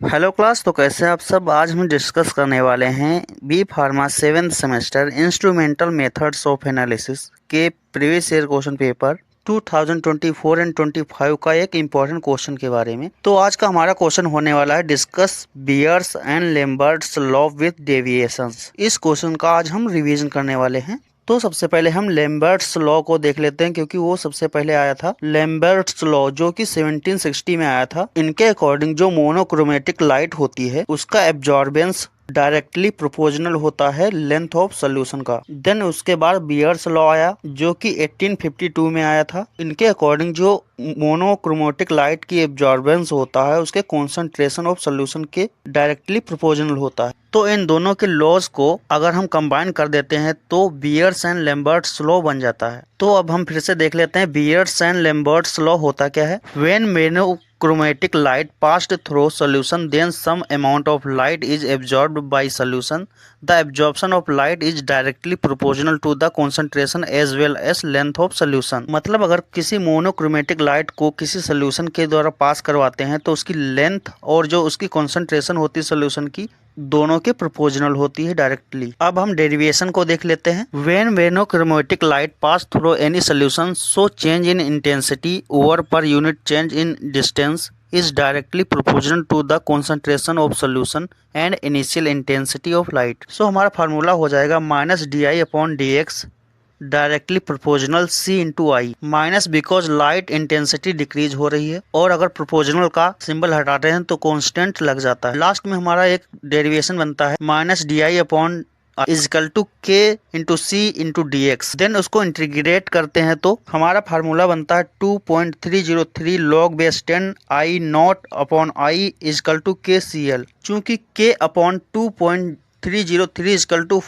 Hello class. तो कैसे आप सब। आज हम डिस्कस करने वाले हैं B pharma 7th semester instrumental methods of analysis के previous year question paper 2024 and 25 का एक इम्पॉर्टेंट क्वेश्चन के बारे में। तो आज का हमारा क्वेश्चन होने वाला है discuss Beer's and Lambert's law with deviations. इस क्वेश्चन का आज हम रिवीजन करने वाले हैं। तो सबसे पहले हम लैम्बर्ट्स लॉ को देख लेते हैं, क्योंकि वो सबसे पहले आया था। लैम्बर्ट्स लॉ जो कि 1760 में आया था। इनके अकॉर्डिंग जो मोनोक्रोमेटिक लाइट होती है उसका एब्जॉर्बेंस डायरेक्टली प्रोपोर्शनल होता है लेंथ ऑफ सोल्यूशन का। देन उसके बाद बियर्स लॉ आया जो कि 1852 में आया था। इनके अकॉर्डिंग जो मोनोक्रोमेटिक लाइट की एब्जॉर्बेंस होता है उसके कॉन्सेंट्रेशन ऑफ सोल्यूशन के डायरेक्टली प्रोपोर्शनल होता है। तो इन दोनों के लॉज को अगर हम कंबाइन कर देते हैं तो बियर्स एंड लैम्बर्ट्स लॉ बन जाता है। तो अब हम फिर से देख लेते हैं बियर्स एंड लैम्बर्ट्स लॉ होता क्या है। When monochromatic light passed through solution, then some amount of light is absorbed by solution. The absorption of light is directly proportional to the concentration as well as length of solution. मतलब अगर किसी monochromatic light को किसी solution के द्वारा पास करवाते हैं तो उसकी लेंथ और जो उसकी कॉन्सेंट्रेशन होती है सोल्यूशन की दोनों के प्रोपोर्शनल होती है डायरेक्टली। अब हम डेरिवेशन को देख लेते हैं। When monochromatic light pass through any solution, so change in intensity over per unit change in distance is directly proportional to the concentration of solution and initial intensity of light. So हमारा formula हो जाएगा minus D I upon D x directly proportional C into I. Minus because light intensity decrease हो रही है और अगर proportional का symbol हटाते हैं तो कांस्टेंट लग जाता है। लास्ट में हमारा एक डेरिवेशन बनता है minus D I upon equal to K into C into D X. Then उसको इंटीग्रेट करते हैं तो हमारा फार्मूला बनता है 2.303 log base 10 I naught upon I equal to K C L. चूंकि के अपॉन 2.303 इजकल टू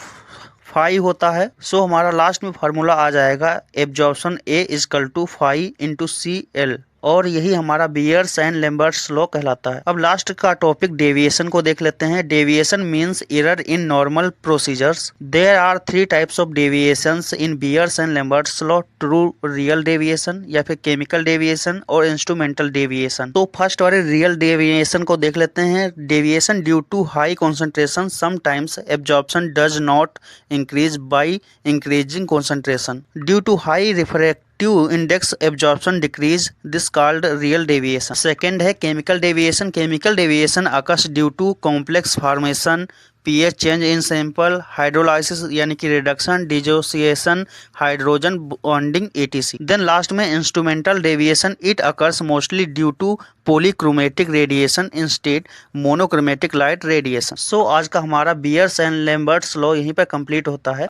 5 होता है, सो हमारा लास्ट में फार्मूला आ जाएगा absorption A equal to 5 into C L. और यही हमारा बियर्स एंड लैम्बर्ट्स लॉ कहलाता है। अब लास्ट का टॉपिक डेविएशन को देख लेते हैं। Deviation means error in normal procedures. There are 3 types of deviations in Beer's and Lambert's law. True real deviation या फिर केमिकल डेविएशन और इंस्ट्रूमेंटल डेविएशन। तो फर्स्ट वाले रियल डेविएशन को देख लेते हैं। Deviation due to high concentration sometimes absorption does not increase by increasing concentration. Due to high refractive index absorption decrease, this called real deviation. Second है chemical deviation. Chemical deviation occurs due to complex formation, pH change in sample, hydrolysis यानी कि reduction, dissociation, hydrogen bonding etc. Then last में instrumental deviation, it occurs mostly due to polychromatic radiation instead monochromatic light radiation. So आज का हमारा bears and Lambert's law यहीं पर complete होता है।